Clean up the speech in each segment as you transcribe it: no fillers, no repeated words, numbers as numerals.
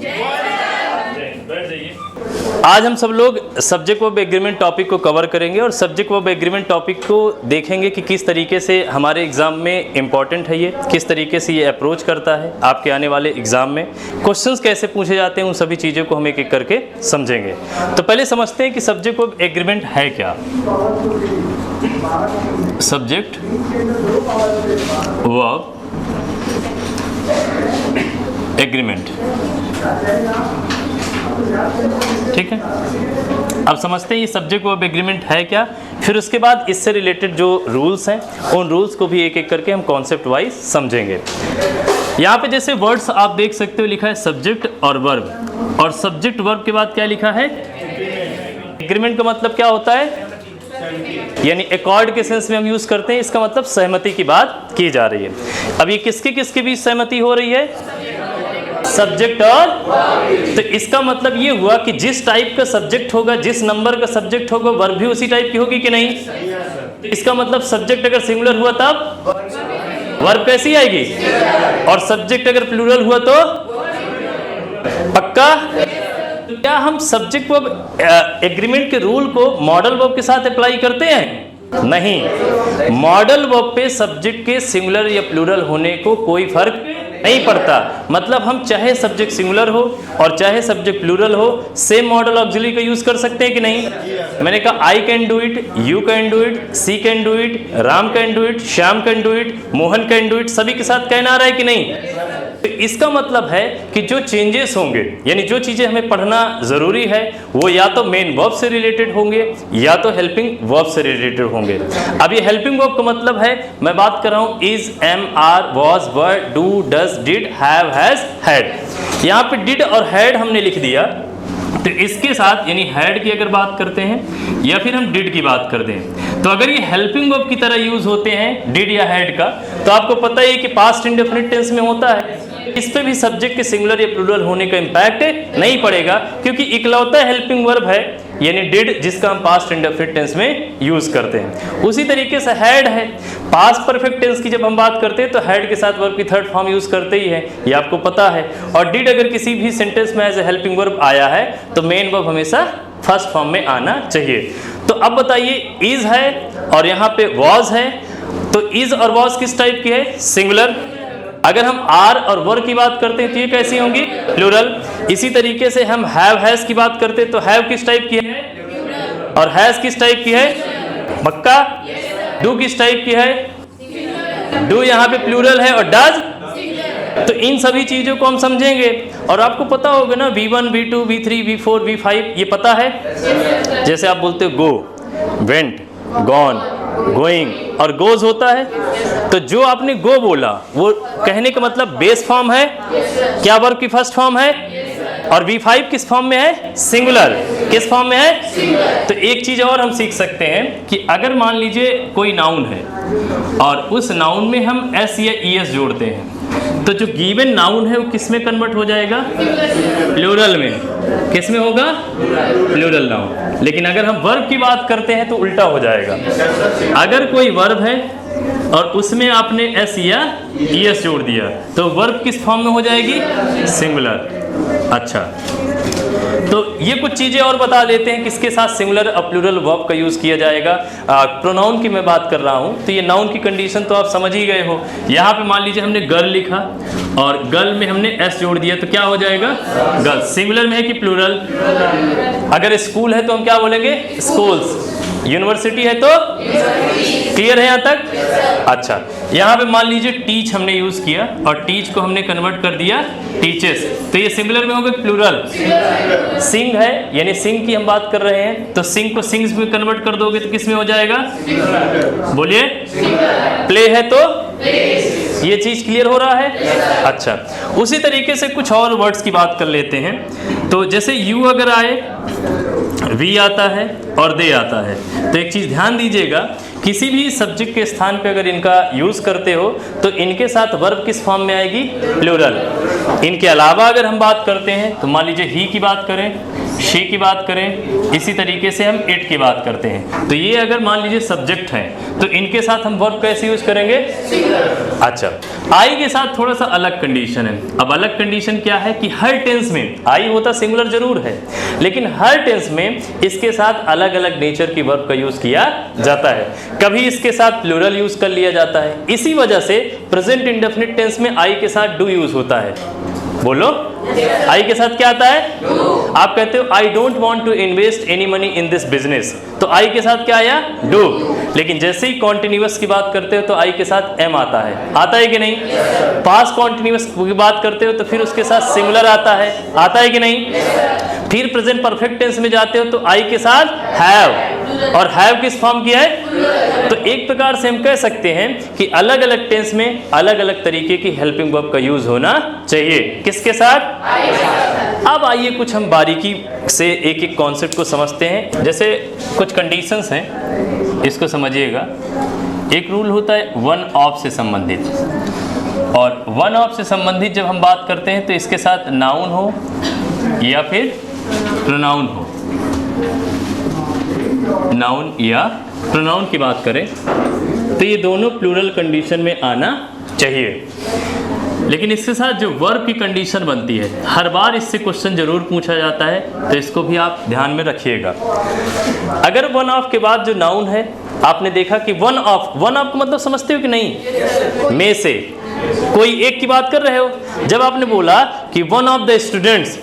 बैठ जाइए। आज हम सब लोग सब्जेक्ट वर्ब एग्रीमेंट टॉपिक को कवर करेंगे और सब्जेक्ट वर्ब एग्रीमेंट टॉपिक को देखेंगे कि किस तरीके से हमारे एग्जाम में इम्पॉर्टेंट है, ये किस तरीके से ये अप्रोच करता है आपके आने वाले एग्जाम में, क्वेश्चंस कैसे पूछे जाते हैं, उन सभी चीज़ों को हम एक एक करके समझेंगे। तो पहले समझते हैं कि सब्जेक्ट वर्ब एग्रीमेंट है क्या। सब्जेक्ट वर्ब एग्रीमेंट, ठीक है। अब समझते हैं ये सब्जेक्ट वर्ब एग्रीमेंट है क्या, फिर उसके बाद इससे रिलेटेड जो रूल्स हैं उन रूल्स को भी एक एक करके हम कॉन्सेप्ट वाइज समझेंगे। यहाँ पे जैसे वर्ड्स आप देख सकते हो, लिखा है सब्जेक्ट और वर्ब, और सब्जेक्ट वर्ब के बाद क्या लिखा है, एग्रीमेंट का मतलब क्या होता है, यानी अकॉर्ड के सेंस में हम यूज करते हैं, इसका मतलब सहमति की बात की जा रही है। अब ये किसके किसके बीच सहमति हो रही है, सब्जेक्ट और, तो इसका मतलब ये हुआ कि जिस टाइप का सब्जेक्ट होगा, जिस नंबर का सब्जेक्ट होगा, वर्ब भी उसी टाइप की होगी कि नहीं। इसका मतलब सब्जेक्ट अगर सिंगुलर हुआ तब वर्ब कैसी आएगी, और सब्जेक्ट अगर प्लूरल हुआ तो पक्का। तो क्या हम सब्जेक्ट वर्ब एग्रीमेंट के रूल को मॉडल वर्ब के साथ अप्लाई करते हैं, नहीं। मॉडल वर्ब पे सब्जेक्ट के सिंगुलर या प्लूरल होने को कोई फर्क नहीं पड़ता, मतलब हम चाहे सब्जेक्ट सिंगुलर हो और चाहे सब्जेक्ट प्लूरल हो, सेम मॉडल ऑक्सिलरी का यूज कर सकते हैं कि नहीं। मैंने कहा I can do it, you can do it, she can do it, Ram can do it, Shyam can do it, Mohan can do it, सभी के साथ कहना आ रहा है कि नहीं। तो इसका मतलब है कि जो चेंजेस होंगे, यानी जो चीज़ें हमें पढ़ना ज़रूरी है, वो या तो मेन वर्ब से रिलेटेड होंगे या तो हेल्पिंग वर्ब से रिलेटेड होंगे। अब ये हेल्पिंग वर्ब का मतलब है, मैं बात कर रहा हूँ is, am, are, was, were, do, does, did, have, has, had. यहाँ पे डिड और हैड हमने लिख दिया, तो इसके साथ यानी हैड की अगर बात करते हैं या फिर हम डिड की बात करते हैं, तो अगर ये हेल्पिंग वर्ब की तरह यूज होते हैं डिड या हैड का, तो आपको पता है कि पास्ट इंडेफिनिट टेंस में होता है, इस पे भी सब्जेक्ट के सिंगुलर या प्लूरल होने का इंपैक्ट नहीं पड़ेगा, क्योंकि इकलौता हेल्पिंग वर्ब है यानी डिड, जिसका हम पास्ट इंडेफिनिट टेंस में यूज करते हैं। उसी तरीके से हैड है, पास्ट परफेक्ट टेंस की जब हम बात करते हैं तो हैड के साथ वर्ब की थर्ड फॉर्म यूज करते ही है, ये आपको पता है। और डिड अगर किसी भी सेंटेंस में एज ए हेल्पिंग वर्ब आया है तो मेन वर्ब हमेशा फर्स्ट फॉर्म में आना चाहिए। तो अब बताइए, इज है और यहाँ पे वॉज है, तो इज और वॉज किस टाइप की है, सिंगुलर। अगर हम आर और वर की बात करते हैं तो ये कैसी होंगी, प्लूरल। इसी तरीके से हम हैव, हैज की बात करते हैं तो हैव किस टाइप की है, और हैज किस टाइप की है, पक्का। डू किस टाइप की है, डू यहाँ पे प्लूरल है, और डज, तो इन सभी चीजों को हम समझेंगे। और आपको पता होगा ना V1, V2, V3, V4, V5, ये पता है। जैसे आप बोलते हो गो, वेंट, गॉन, गोइंग और गोज होता है, तो जो आपने गो बोला वो कहने का मतलब बेस फॉर्म है, क्या वर्ब की फर्स्ट फॉर्म है, और V5 किस फॉर्म में है, सिंगुलर, किस फॉर्म में है। तो एक चीज और हम सीख सकते हैं कि अगर मान लीजिए कोई नाउन है और उस नाउन में हम एस या ईएस जोड़ते हैं, तो जो गिवन नाउन है वो किस में कन्वर्ट हो जाएगा, प्लूरल में। किस में होगा, प्लूरल नाउन। लेकिन अगर हम वर्ब की बात करते हैं तो उल्टा हो जाएगा। अगर कोई वर्ब है और उसमें आपने एस या ईएस जोड़ दिया तो वर्ब किस फॉर्म में हो जाएगी, सिंगुलर। अच्छा, तो ये कुछ चीज़ें और बता देते हैं किसके साथ सिंगुलर और प्लूरल वर्ब का यूज़ किया जाएगा। प्रोनाउन की मैं बात कर रहा हूँ, तो ये नाउन की कंडीशन तो आप समझ ही गए हो। यहाँ पे मान लीजिए हमने गर्ल लिखा और गर्ल में हमने एस जोड़ दिया तो क्या हो जाएगा, गर्ल। सिंगुलर में है कि प्लूरल। अगर स्कूल है तो हम क्या बोलेंगे, स्कूल्स। यूनिवर्सिटी है तो, क्लियर है यहाँ तक। अच्छा, यहाँ पे मान लीजिए टीच हमने यूज किया और टीच को हमने कन्वर्ट कर दिया टीचर्स, तो ये सिंगुलर में होगा प्लूरल। सिंग है यानी सिंग की हम बात कर रहे हैं, तो सिंग को सिंग्स में कन्वर्ट कर दोगे तो किस में हो जाएगा, बोलिए। प्ले है तो, ये चीज क्लियर हो रहा है। अच्छा, उसी तरीके से कुछ और वर्ड्स की बात कर लेते हैं। तो जैसे यू अगर आए, वी आता है और दे आता है, तो एक चीज ध्यान दीजिएगा, किसी भी सब्जेक्ट के स्थान पे अगर इनका यूज करते हो तो इनके साथ वर्ब किस फॉर्म में आएगी, प्लूरल। इनके अलावा अगर हम बात करते हैं तो मान लीजिए ही की बात करें, शी की बात करें, इसी तरीके से हम इट की बात करते हैं। तो ये अगर मान लीजिए सब्जेक्ट हैं तो इनके साथ हम वर्ब कैसे यूज करेंगे? अच्छा, आई के साथ थोड़ा सा अलग कंडीशन है। अब अलग कंडीशन क्या है कि हर टेंस में आई होता सिंगुलर जरूर है, लेकिन हर टेंस में इसके साथ अलग अलग नेचर की वर्ब का यूज किया जाता है। कभी इसके साथ प्लूरल यूज कर लिया जाता है, इसी वजह से प्रेजेंट इंडेफिनिट टेंस में आई के साथ डू यूज होता है। बोलो, आई के साथ क्या आता है? आप कहते हो I don't want to invest any money in this business, तो आई के साथ क्या आया? डू। लेकिन जैसे ही कॉन्टिन्यूअस की बात करते हो तो आई के साथ एम आता है कि नहीं? पास्ट कॉन्टिन्यूअस की बात करते हो तो फिर उसके साथ सिमिलर आता है कि नहीं? फिर प्रेजेंट परफेक्ट टेंस में जाते हो तो आई के साथ हैव, और हैव किस फॉर्म की है? तो एक प्रकार से हम कह सकते हैं कि अलग अलग टेंस में अलग अलग तरीके की हेल्पिंग वर्ब का यूज होना चाहिए। किसके साथ? अब आइए कुछ हम बारीकी से एक एक कॉन्सेप्ट को समझते हैं। जैसे कुछ कंडीशंस हैं, इसको समझिएगा। एक रूल होता है वन ऑफ से संबंधित, और वन ऑफ से संबंधित जब हम बात करते हैं तो इसके साथ नाउन हो या फिर प्रोनाउन हो। नाउन या प्रोनाउन की बात करें तो ये दोनों प्लूरल कंडीशन में आना चाहिए। लेकिन इसके साथ जो वर्ब की कंडीशन बनती है, हर बार इससे क्वेश्चन जरूर पूछा जाता है, तो इसको भी आप ध्यान में रखिएगा। अगर वन ऑफ के बाद जो नाउन है, आपने देखा कि वन ऑफ का मतलब समझते हो कि नहीं? में से कोई एक की बात कर रहे हो। जब आपने बोला कि वन ऑफ द स्टूडेंट्स,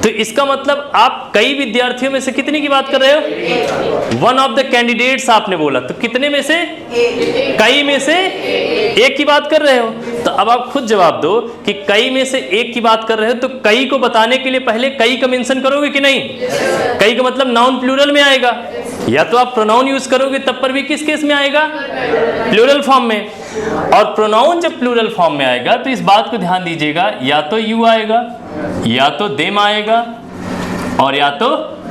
तो इसका मतलब आप कई विद्यार्थियों में से कितने की बात कर रहे हो? वन ऑफ द कैंडिडेट्स आपने बोला, तो कितने में से? कई में से एक की बात कर रहे हो। तो अब आप खुद जवाब दो कि कई में से एक की बात कर रहे हो, तो कई को बताने के लिए पहले कई का मेंशन करोगे कि नहीं? कई का मतलब नाउन प्लूरल में आएगा, या तो आप प्रोनाउन यूज करोगे तब पर भी किस केस में आएगा? प्लूरल फॉर्म में। और प्रोनाउन जब प्लूरल फॉर्म में आएगा तो इस बात को ध्यान दीजिएगा, या तो यू आएगा, या तो देम आएगा, और या तो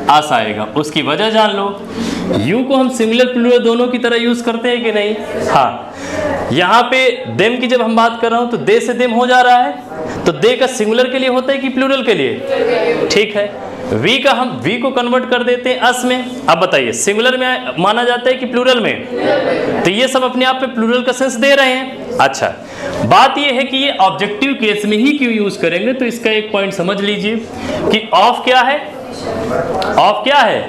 अस आएगा। उसकी वजह जान लो। यू को हम सिंगुलर प्लूरल दोनों की तरह यूज करते हैं कि नहीं? हाँ। यहाँ पे देम की जब हम बात कर रहा हूं तो दे से देम हो जा रहा है, तो दे का सिंगुलर के लिए होता है कि प्लूरल के लिए? ठीक है। वी का हम वी को कन्वर्ट कर देते हैं अस में। अब बताइए, सिंगुलर में माना जाता है कि प्लूरल में? तो ये सब अपने आप में प्लूरल का सेंस दे रहे हैं। अच्छा, बात ये है कि ये ऑब्जेक्टिव केस में ही क्यों यूज करेंगे, तो इसका एक पॉइंट समझ लीजिए कि ऑफ क्या है? ऑफ क्या है?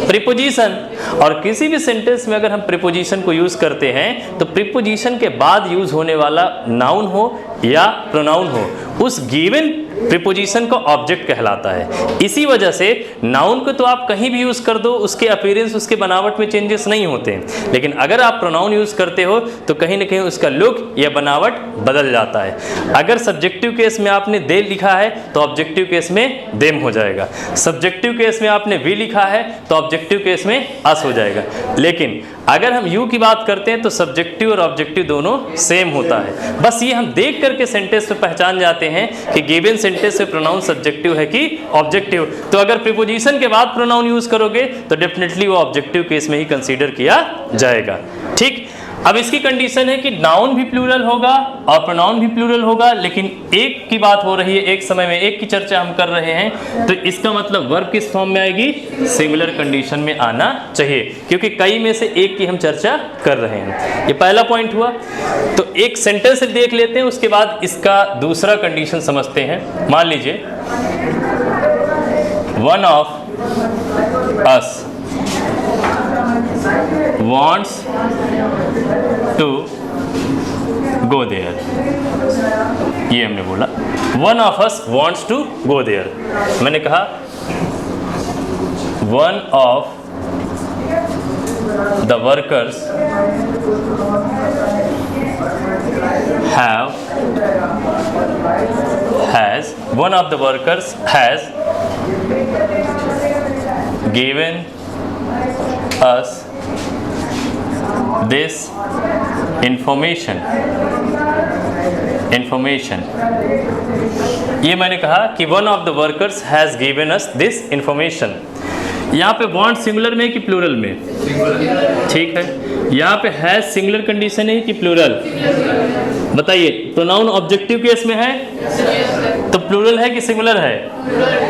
प्रीपोजिशन। और किसी भी सेंटेंस में अगर हम प्रीपोजिशन को यूज करते हैं तो प्रीपोजिशन के बाद यूज होने वाला नाउन हो या प्रोनाउन हो, उस गिवन प्रीपोजिशन को ऑब्जेक्ट कहलाता है। इसी वजह से नाउन को तो आप कहीं भी यूज कर दो, उसके अपीयरेंस, उसके बनावट में चेंजेस नहीं होते हैं। लेकिन अगर आप प्रोनाउन यूज करते हो तो कहीं ना कहीं उसका लुक या बनावट बदल जाता है। अगर सब्जेक्टिव केस में आपने दे लिखा है तो ऑब्जेक्टिव केस में देम हो जाएगा। सब्जेक्टिव केस में आपने वी लिखा है तो ऑब्जेक्टिव केस में अस हो जाएगा। लेकिन अगर हम यू की बात करते हैं तो सब्जेक्टिव और ऑब्जेक्टिव दोनों सेम होता है। बस ये हम देख करके सेंटेंस में पहचान जाते हैं कि गिवन सेंटेंस से प्रोनाउन सब्जेक्टिव है कि ऑब्जेक्टिव। तो अगर प्रीपोजिशन के बाद प्रोनाउन यूज करोगे तो डेफिनेटली वो ऑब्जेक्टिव केस में ही कंसीडर किया जाएगा। ठीक। अब इसकी कंडीशन है कि नाउन भी प्लूरल होगा और प्रोनाउन भी प्लूरल होगा, लेकिन एक की बात हो रही है, एक समय में एक की चर्चा हम कर रहे हैं, तो इसका मतलब वर्ब किस फॉर्म में आएगी? सिंगुलर कंडीशन में आना चाहिए, क्योंकि कई में से एक की हम चर्चा कर रहे हैं। ये पहला पॉइंट हुआ। तो एक सेंटेंस देख लेते हैं, उसके बाद इसका दूसरा कंडीशन समझते हैं। मान लीजिए one of us wants to go there, ये हमने बोला। One of us wants to go there। मैंने कहा one of the workers one of the workers has given us this information। ये मैंने कहा कि one of the workers has given us this information। यहाँ पे want सिंगुलर में कि प्लूरल में? ठीक है। यहाँ पे has सिंगुलर कंडीशन है कि प्लूरल? बताइए, प्रोनाउन ऑब्जेक्टिव केस में है तो प्लूरल है कि सिंगुलर है?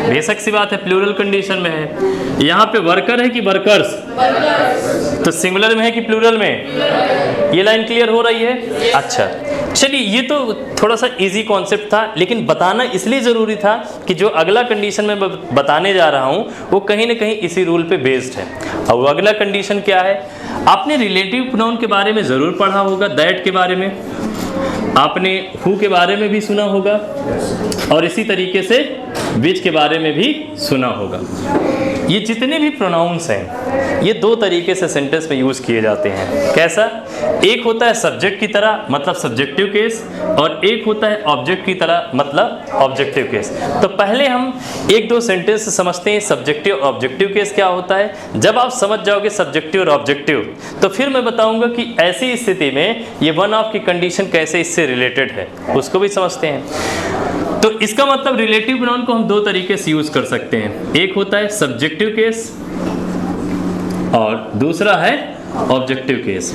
बेशक सी बात है, प्लूरल कंडीशन में है। यहाँ पे वर्कर है कि वर्कर्स? तो सिंगुलर में है कि प्लूरल में? ये लाइन क्लियर हो रही है? अच्छा, चलिए, ये तो थोड़ा सा इजी कॉन्सेप्ट था, लेकिन बताना इसलिए ज़रूरी था कि जो अगला कंडीशन मैं बताने जा रहा हूँ वो कहीं ना कहीं इसी रूल पे बेस्ड है। और वो अगला कंडीशन क्या है? आपने रिलेटिव प्रोनाउन के बारे में ज़रूर पढ़ा होगा, दैट के बारे में, आपने हु के बारे में भी सुना होगा, और इसी तरीके से विच के बारे में भी सुना होगा। ये जितने भी प्रोनाउंस हैं ये दो तरीके से सेंटेंस में यूज़ किए जाते हैं। कैसा? एक होता है सब्जेक्ट की तरह, मतलब सब्जेक्टिव केस, और एक होता है ऑब्जेक्ट की तरह, मतलब ऑब्जेक्टिव केस। तो पहले हम एक दो सेंटेंस समझते हैं सब्जेक्टिव और ऑब्जेक्टिव केस क्या होता है। जब आप समझ जाओगे सब्जेक्टिव और ऑब्जेक्टिव, तो फिर मैं बताऊंगा कि ऐसी स्थिति में ये वन ऑफ की कंडीशन कैसे इससे रिलेटेड है, उसको भी समझते हैं। तो इसका मतलब रिलेटिव प्रोनाउन को हम दो तरीके से यूज कर सकते हैं। एक होता है सब्जेक्टिव केस और दूसरा है ऑब्जेक्टिव केस।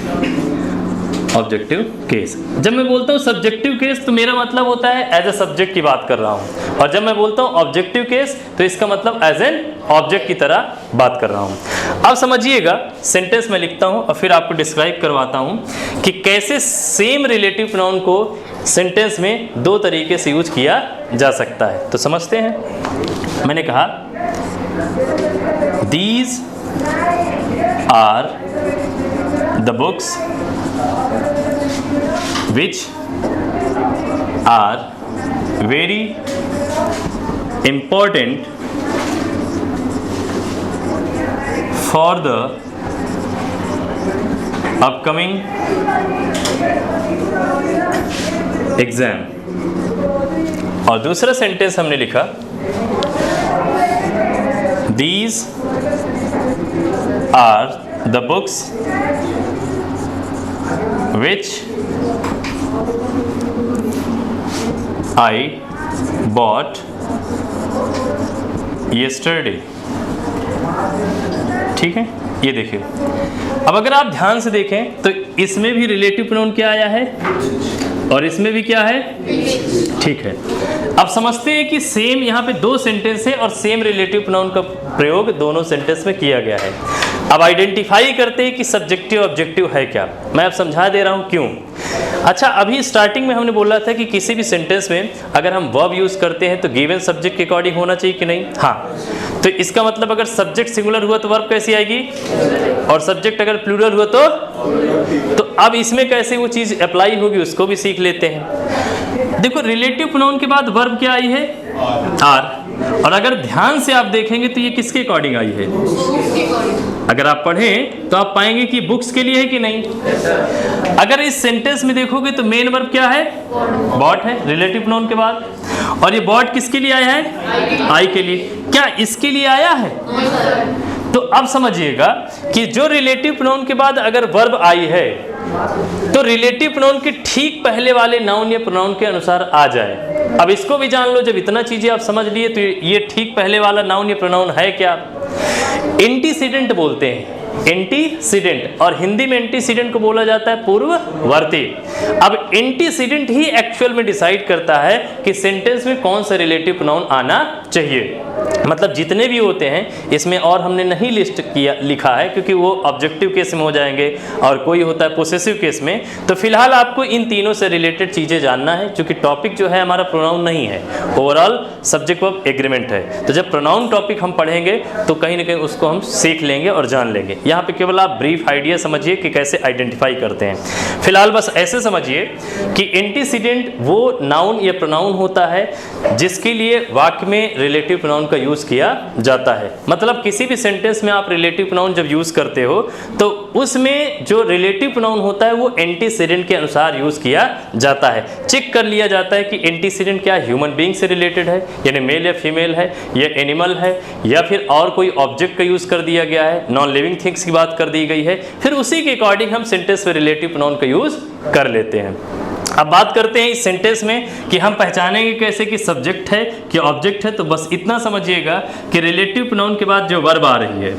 ऑब्जेक्टिव केस, जब मैं बोलता हूँ सब्जेक्टिव केस तो मेरा मतलब होता है एज ए सब्जेक्ट की बात कर रहा हूँ, और जब मैं बोलता हूँ ऑब्जेक्टिव केस तो इसका मतलब एज एन ऑब्जेक्ट की तरह बात कर रहा हूँ। अब समझिएगा, सेंटेंस में लिखता हूँ और फिर आपको डिस्क्राइब करवाता हूँ कि कैसे सेम रिलेटिव प्रोनाउन को सेंटेंस में दो तरीके से यूज किया जा सकता है। तो समझते हैं। मैंने कहा these are the books which are very important for the upcoming exam। और दूसरा सेंटेंस हमने लिखा these are the books which I bought yesterday। ठीक है, ये देखिए। अब अगर आप ध्यान से देखें तो इसमें भी रिलेटिव प्रोनाउन क्या आया है और इसमें भी क्या है? ठीक है। अब समझते हैं कि सेम यहाँ पे दो सेंटेंस है और सेम रिलेटिव प्रोनाउन का प्रयोग दोनों सेंटेंस में किया गया है। अब आइडेंटिफाई करते हैं कि सब्जेक्टिव ऑब्जेक्टिव है क्या। मैं अब समझा दे रहा हूँ क्यों। अच्छा, अभी स्टार्टिंग में हमने बोला था कि किसी भी सेंटेंस में अगर हम वर्ब यूज़ करते हैं तो गिवन सब्जेक्ट के अकॉर्डिंग होना चाहिए कि नहीं? हाँ। तो इसका मतलब अगर सब्जेक्ट सिंगुलर हुआ तो वर्ब कैसी आएगी, और सब्जेक्ट अगर प्लूरल हुआ तो अब इसमें कैसे वो चीज़ अप्लाई होगी उसको भी सीख लेते हैं। देखो, रिलेटिव प्रोनाउन के बाद वर्ब क्या आई है? आर। और अगर ध्यान से आप देखेंगे तो ये किसके अकॉर्डिंग आई है? अगर आप पढ़ें तो आप पाएंगे कि बुक्स के लिए है कि नहीं। अगर इस सेंटेंस में देखोगे तो मेन वर्ब क्या है? बॉट है रिलेटिव प्रोनाउन के बाद। और ये बॉट किसके लिए आया है? आई के लिए। क्या इसके लिए आया है? तो अब समझिएगा कि जो रिलेटिव प्रोनाउन के बाद अगर वर्ब आई है तो रिलेटिव प्रोनाउन के ठीक पहले वाले नाउन या प्रोनाउन के अनुसार आ जाए। अब इसको भी जान लो, जब इतना चीजें आप समझ लिए तो ये ठीक पहले वाला नाउन या प्रोनाउन है क्या? एंटीसीडेंट बोलते हैं, एंटीसीडेंट, और हिंदी में एंटीसीडेंट को बोला जाता है पूर्ववर्ती। अब एंटीसीडेंट ही एक्चुअल में डिसाइड करता है कि सेंटेंस में कौन सा रिलेटिव प्रोनाउन आना चाहिए। मतलब जितने भी होते हैं इसमें, और हमने नहीं लिस्ट किया लिखा है क्योंकि वो ऑब्जेक्टिव केस में हो जाएंगे और कोई होता है पोसेसिव केस में। तो फिलहाल आपको इन तीनों से रिलेटेड चीज़ें जानना है, क्योंकि टॉपिक जो है हमारा प्रोनाउन नहीं है, ओवरऑल सब्जेक्ट वर्ब एग्रीमेंट है। तो जब प्रोनाउन टॉपिक हम पढ़ेंगे तो कहीं ना कहीं उसको हम सीख लेंगे और जान लेंगे। यहाँ पे केवल आप ब्रीफ आइडिया समझिए कि कैसे आइडेंटिफाई करते हैं। फिलहाल बस ऐसे समझिए कि एंटीसीडेंट वो नाउन या प्रोनाउन होता है जिसके लिए वाक्य में रिलेटिव प्रोनाउन का यूज़ किया जाता है। मतलब किसी भी सेंटेंस में आप रिलेटिव प्रोनाउन जब यूज़ करते हो तो उसमें जो रिलेटिव प्रोनाउन होता है वो एंटीसीडेंट के अनुसार यूज़ किया जाता है। चेक कर लिया जाता है कि एंटीसीडेंट क्या ह्यूमन बीइंग से रिलेटेड है, यानी मेल या फीमेल है, या एनिमल है, या फिर और कोई ऑब्जेक्ट का यूज़ कर दिया गया है, नॉन लिविंग थिंग्स की बात कर दी गई है। फिर उसी के अकॉर्डिंग हम सेंटेंस में रिलेटिव प्रोनाउन का यूज़ कर लेते हैं। अब बात करते हैं इस सेंटेंस में कि हम पहचानेंगे कैसे कि सब्जेक्ट है कि ऑब्जेक्ट है। तो बस इतना समझिएगा कि रिलेटिव प्रोनाउन के बाद जो वर्ब आ रही है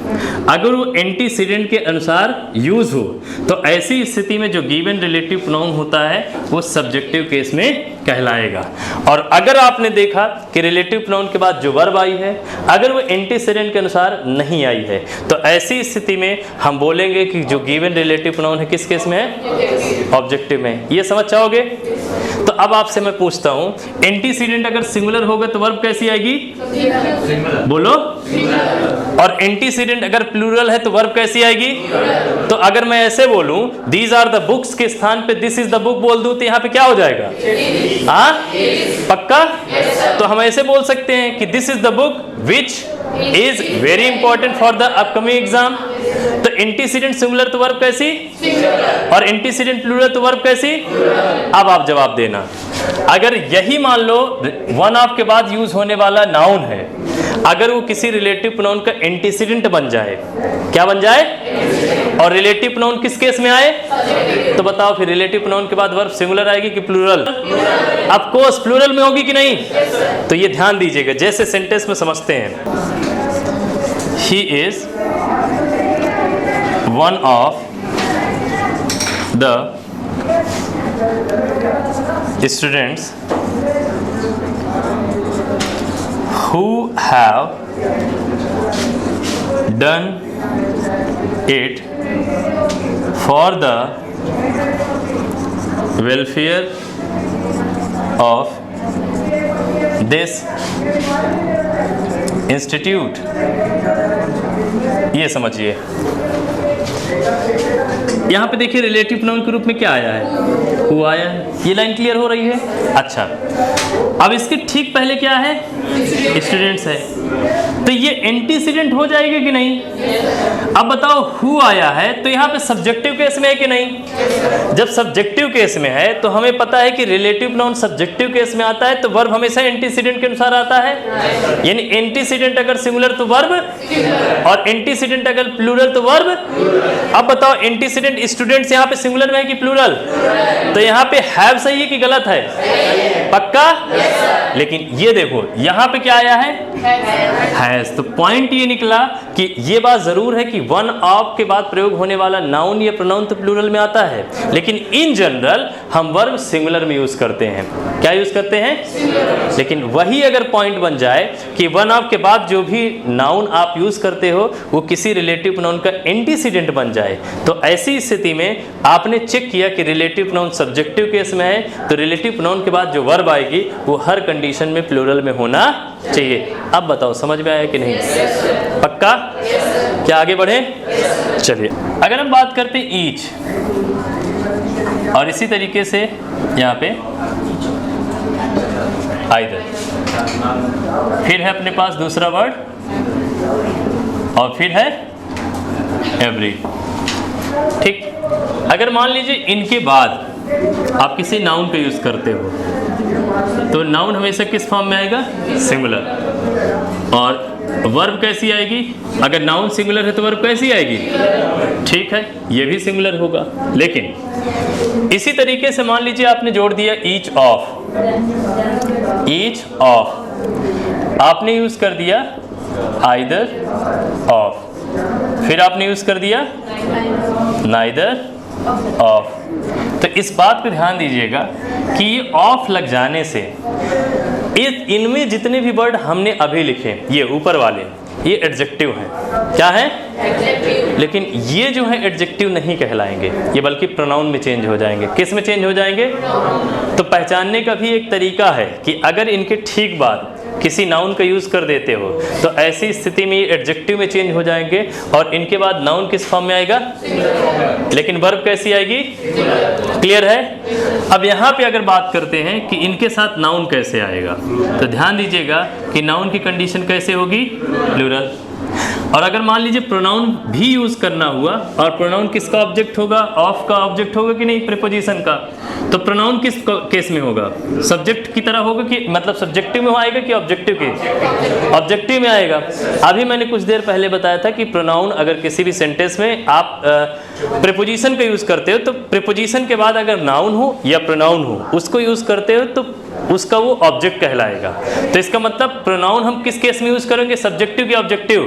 अगर वो एंटीसीडेंट के अनुसार यूज हो तो ऐसी स्थिति में जो गिवन रिलेटिव प्रोनाउन होता है वो सब्जेक्टिव केस में कहलाएगा। और अगर आपने देखा कि रिलेटिव प्रोनाउन के बाद जो वर्ब आई है अगर वो एंटीसीडेंट के अनुसार नहीं आई है तो ऐसी स्थिति में हम बोलेंगे कि जो गिवन रिलेटिव प्रोनाउन है किस केस में है? ऑब्जेक्टिव में। ये समझ चाहोगे? तो अब आपसे मैं पूछता हूं एंटीसीडेंट अगर सिंगुलर होगा तो वर्ब कैसी आएगी? बोलो। और एंटीसीडेंट अगर प्लूरल है तो वर्ब कैसी आएगी? तो अगर मैं ऐसे बोलूं दीज आर द बुक्स के स्थान पे दिस इज द बुक बोल दूं तो यहां पे क्या हो जाएगा? हाँ, पक्का? तो हम ऐसे बोल सकते हैं कि this is the book which is very important for the upcoming exam. तो एंटीसीडेंट सिंगुलर तो वर्ब कैसी? और एंटीसीडेंट प्लूरल तो वर्ब कैसी? अब आप जवाब देना। अगर यही मान लो वन ऑफ के बाद यूज होने वाला नाउन है अगर वो किसी रिलेटिव प्रोनाउन का एंटीसीडेंट बन जाए, क्या बन जाए? और रिलेटिव प्रोनाउन किस केस में आए? तो बताओ फिर रिलेटिव प्रोनाउन के बाद वर्ब सिंगुलर आएगी कि प्लूरल? ऑफ कोर्स प्लूरल में होगी कि नहीं? तो ये ध्यान दीजिएगा जैसे सेंटेंस में समझते हैं he is one of the students who have done it for the welfare of this institute। ये समझिए। यहाँ पे देखिए रिलेटिव प्रोनाउन के रूप में क्या आया है? वो आया है। ये लाइन क्लियर हो रही है? अच्छा, अब इसके ठीक पहले क्या है? स्टूडेंट्स है। तो ये एंटीसीडेंट हो जाएगा कि नहीं? अब बताओ हु आया है तो यहाँ पे सब्जेक्टिव केस में है कि नहीं? जब सब्जेक्टिव केस में है तो हमें पता है कि रिलेटिव प्रोनाउन सब्जेक्टिव केस में आता है तो वर्ब हमेशा एंटीसीडेंट के अनुसार आता है। यानी एंटीसीडेंट अगर सिंगुलर तो वर्ब और एंटीसीडेंट अगर प्लूरल तो वर्ब। अब बताओ एंटीसीडेंट स्टूडेंट्स यहाँ पे सिंगुलर में है कि प्लूरल? तो यहाँ पे हैव सही है कि गलत है? पक्का? लेकिन ये देखो यहाँ पे क्या आया है? हैज। तो पॉइंट ये निकला कि ये बात जरूर है कि वन ऑफ के बाद प्रयोग होने वाला नाउन या प्रोनाउन तो प्लूरल में आता है लेकिन इन जनरल हम वर्ब सिंगुलर में यूज करते हैं। क्या यूज करते हैं? लेकिन वही अगर पॉइंट बन जाए कि वन ऑफ के बाद जो भी नाउन आप यूज करते हो वो किसी रिलेटिव प्रोनाउन का एंटीसीडेंट बन जाए तो ऐसी स्थिति में आपने चेक किया कि रिलेटिव प्रोनाउन सब्जेक्टिव केस में है तो रिलेटिव प्रोनाउन के बाद जो वर्ब आएगी वो हर कंडीशन में प्लूरल में होना चाहिए। अब बताओ समझ में आया कि नहीं? पक्का? क्या आगे बढ़े? चलिए, अगर हम बात करते हैं ईच और इसी तरीके से यहाँ पे आइदर, फिर है अपने पास दूसरा वर्ड और फिर है एवरी। ठीक, अगर मान लीजिए इनके बाद आप किसी नाउन पे यूज करते हो तो नाउन हमेशा किस फॉर्म में आएगा? सिंगुलर। और वर्ब कैसी आएगी? अगर नाउन सिंगुलर है तो वर्ब कैसी आएगी? ठीक है, ये भी सिंगुलर होगा। लेकिन इसी तरीके से मान लीजिए आपने जोड़ दिया ईच ऑफ। ईच ऑफ आपने यूज कर दिया आइदर ऑफ, फिर आपने यूज कर दिया नाइदर ऑफ। तो इस बात पे ध्यान दीजिएगा कि ये ऑफ लग जाने से इनमें जितने भी वर्ड हमने अभी लिखे ये ऊपर वाले ये एडजेक्टिव हैं। क्या है? एडजेक्टिव। लेकिन ये जो है एडजेक्टिव नहीं कहलाएंगे, ये बल्कि प्रोनाउन में चेंज हो जाएंगे। किस में चेंज हो जाएंगे? तो पहचानने का भी एक तरीका है कि अगर इनके ठीक बाद किसी नाउन का यूज कर देते हो तो ऐसी स्थिति में एडजेक्टिव में चेंज हो जाएंगे और इनके बाद नाउन किस फॉर्म में आएगा? लेकिन वर्ब कैसी आएगी? क्लियर है? अब यहाँ पे अगर बात करते हैं कि इनके साथ नाउन कैसे आएगा तो ध्यान दीजिएगा कि नाउन की कंडीशन कैसे होगी? प्लूरल। और अगर मान लीजिए प्रोनाउन भी यूज करना हुआ और प्रोनाउन किसका ऑब्जेक्ट होगा? ऑफ का ऑब्जेक्ट होगा कि नहीं? प्रीपोजिशन का। तो प्रोनाउन किस केस में होगा? सब्जेक्ट की तरह होगा कि मतलब सब्जेक्टिव में आएगा कि ऑब्जेक्टिव के? ऑब्जेक्टिव में आएगा। अभी मैंने कुछ देर पहले बताया था कि प्रोनाउन अगर किसी भी सेंटेंस में आप प्रीपोजिशन का यूज़ करते हो तो प्रीपोजिशन के बाद अगर नाउन हो या प्रोनाउन हो उसको यूज़ करते हो तो उसका वो ऑब्जेक्ट कहलाएगा। तो इसका मतलब प्रोनाउन हम किस केस में यूज़ करेंगे, सब्जेक्टिव या ऑब्जेक्टिव?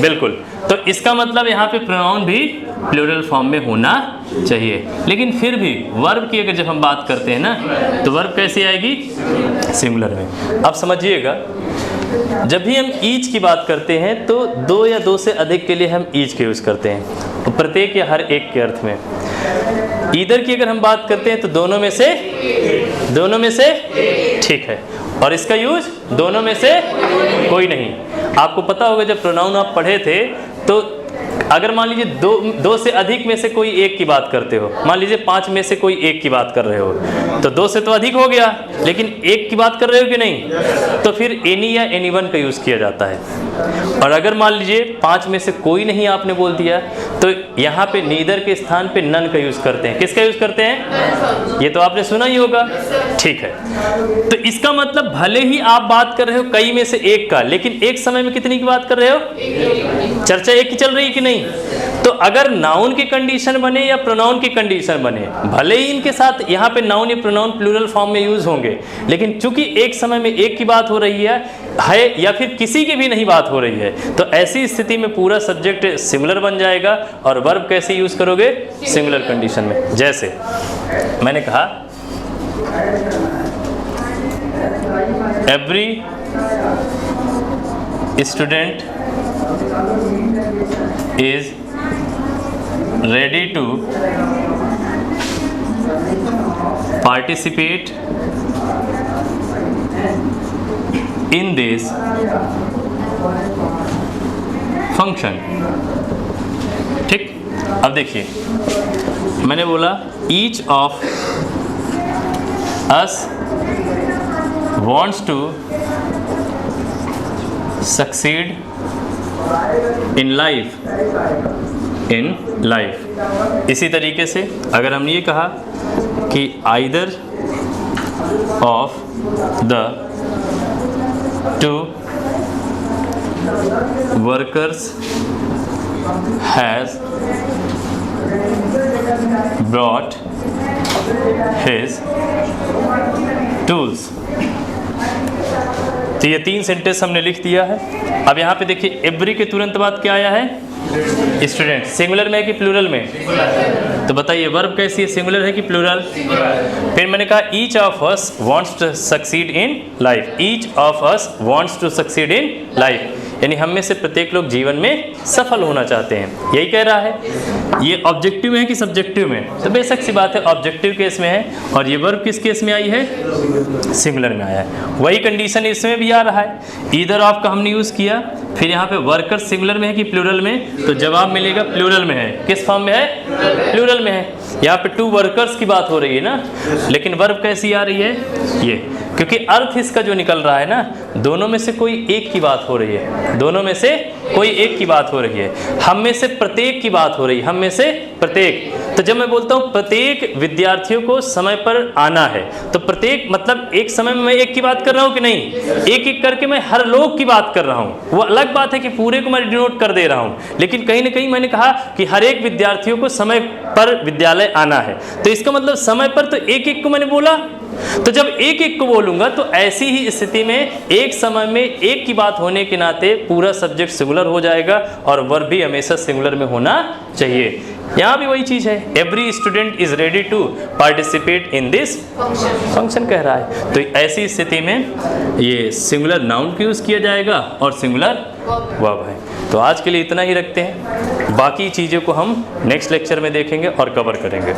बिल्कुल। तो इसका मतलब यहाँ पे प्रोनाउन भी प्लूरल फॉर्म में होना चाहिए। लेकिन फिर भी वर्ब की अगर जब हम बात करते हैं ना तो वर्ब कैसे आएगी, सिंगुलर में। अब समझिएगा, जब भी हम ईच की बात करते हैं तो दो या दो से अधिक के लिए हम ईच के यूज़ करते हैं, तो प्रत्येक या हर एक के अर्थ में। ईदर की अगर हम बात करते हैं तो दोनों में से ठीक है, और इसका यूज दोनों में से कोई नहीं। आपको पता होगा जब प्रोनाउन आप पढ़े थे तो अगर मान लीजिए दो से अधिक में से कोई एक की बात करते हो, मान लीजिए 5 में से कोई एक की बात कर रहे हो तो 2 से तो अधिक हो गया, लेकिन एक की बात कर रहे हो कि नहीं, तो फिर एनी या एनीवन का यूज़ किया जाता है। और अगर मान लीजिए 5 में से कोई नहीं आपने बोल दिया तो यहाँ पे नीदर के स्थान पे नन का यूज़ करते हैं। किसका यूज़ करते हैं, ये तो आपने सुना ही होगा, ठीक है। तो इसका मतलब भले ही आप बात कर रहे हो कई में से एक का, लेकिन एक समय में कितनी की बात कर रहे हो, चर्चा एक की चल रही है कि नहीं। तो अगर नाउन की कंडीशन बने या प्रोनाउन की कंडीशन बने, भले ही इनके साथ यहाँ पे नाउन या प्रोनाउन प्लूरल फॉर्म में यूज होंगे, लेकिन चूंकि एक समय में एक की बात हो रही है या फिर किसी की भी नहीं बात हो रही है, तो ऐसी स्थिति में पूरा सब्जेक्ट सिंगुलर बन जाएगा। और वर्ब कैसे यूज करोगे, सिंगुलर कंडीशन में। जैसे मैंने कहा every student is ready to participate in this function। ठीक, अब देखिए मैंने बोला each of us wants to succeed in life। इसी तरीके से अगर हमने ये कहा कि either of the two workers has brought his tools। तो ये 3 सेंटेंस हमने लिख दिया है। अब यहाँ पे देखिए एवरी के तुरंत बाद क्या आया है, स्टूडेंट। सिंगुलर में है कि प्लूरल में, तो बताइए वर्ब कैसी है, सिंगुलर है कि प्लूरल। फिर मैंने कहा each of us wants to succeed in life. Each of us wants to succeed in life, यानी हम में से प्रत्येक लोग जीवन में सफल होना चाहते हैं, यही कह रहा है। ये ऑब्जेक्टिव में है कि सब्जेक्टिव में, तो बेशक सी बात है ऑब्जेक्टिव केस में है। और ये वर्ब किस केस में आई है, सिंगुलर में आया है। वही कंडीशन इसमें भी आ रहा है। ईदर ऑफ का हमने यूज़ किया, फिर यहाँ पे वर्कर सिंगुलर में है कि प्लूरल में, तो जवाब मिलेगा प्लूरल में है। किस फॉर्म में है, प्लूरल में है। यहाँ पे 2 वर्कर्स की बात हो रही है ना, लेकिन वर्ब कैसी आ रही है, ये, क्योंकि अर्थ इसका जो निकल रहा है ना, दोनों में से कोई एक की बात हो रही है, दोनों में से कोई एक की बात हो रही है, हम में से प्रत्येक की बात हो रही है, हम में से प्रत्येक। तो जब मैं बोलता हूँ प्रत्येक विद्यार्थियों को समय पर आना है, तो प्रत्येक मतलब एक समय में मैं एक की बात कर रहा हूँ कि नहीं, एक एक करके मैं हर लोग की बात कर रहा हूँ। वो अलग बात है कि पूरे को मैं डिनोट कर दे रहा हूँ, लेकिन कहीं ना कहीं मैंने कहा कि हर एक विद्यार्थियों को समय पर विद्यालय आना है, तो इसका मतलब समय पर तो एक एक को मैंने बोला। तो जब एक एक को बोलूंगा तो ऐसी ही स्थिति में एक समय में एक की बात होने के नाते पूरा सब्जेक्ट सिंगुलर हो जाएगा, और वर्ब भी हमेशा सिंगुलर में होना चाहिए। यहाँ भी वही चीज़ है, every student is ready to participate in this function कह रहा है। तो ऐसी स्थिति में ये सिंगुलर नाउन का यूज़ किया जाएगा और सिंगुलर वर्ब है। तो आज के लिए इतना ही रखते हैं, बाकी चीज़ों को हम नेक्स्ट लेक्चर में देखेंगे और कवर करेंगे।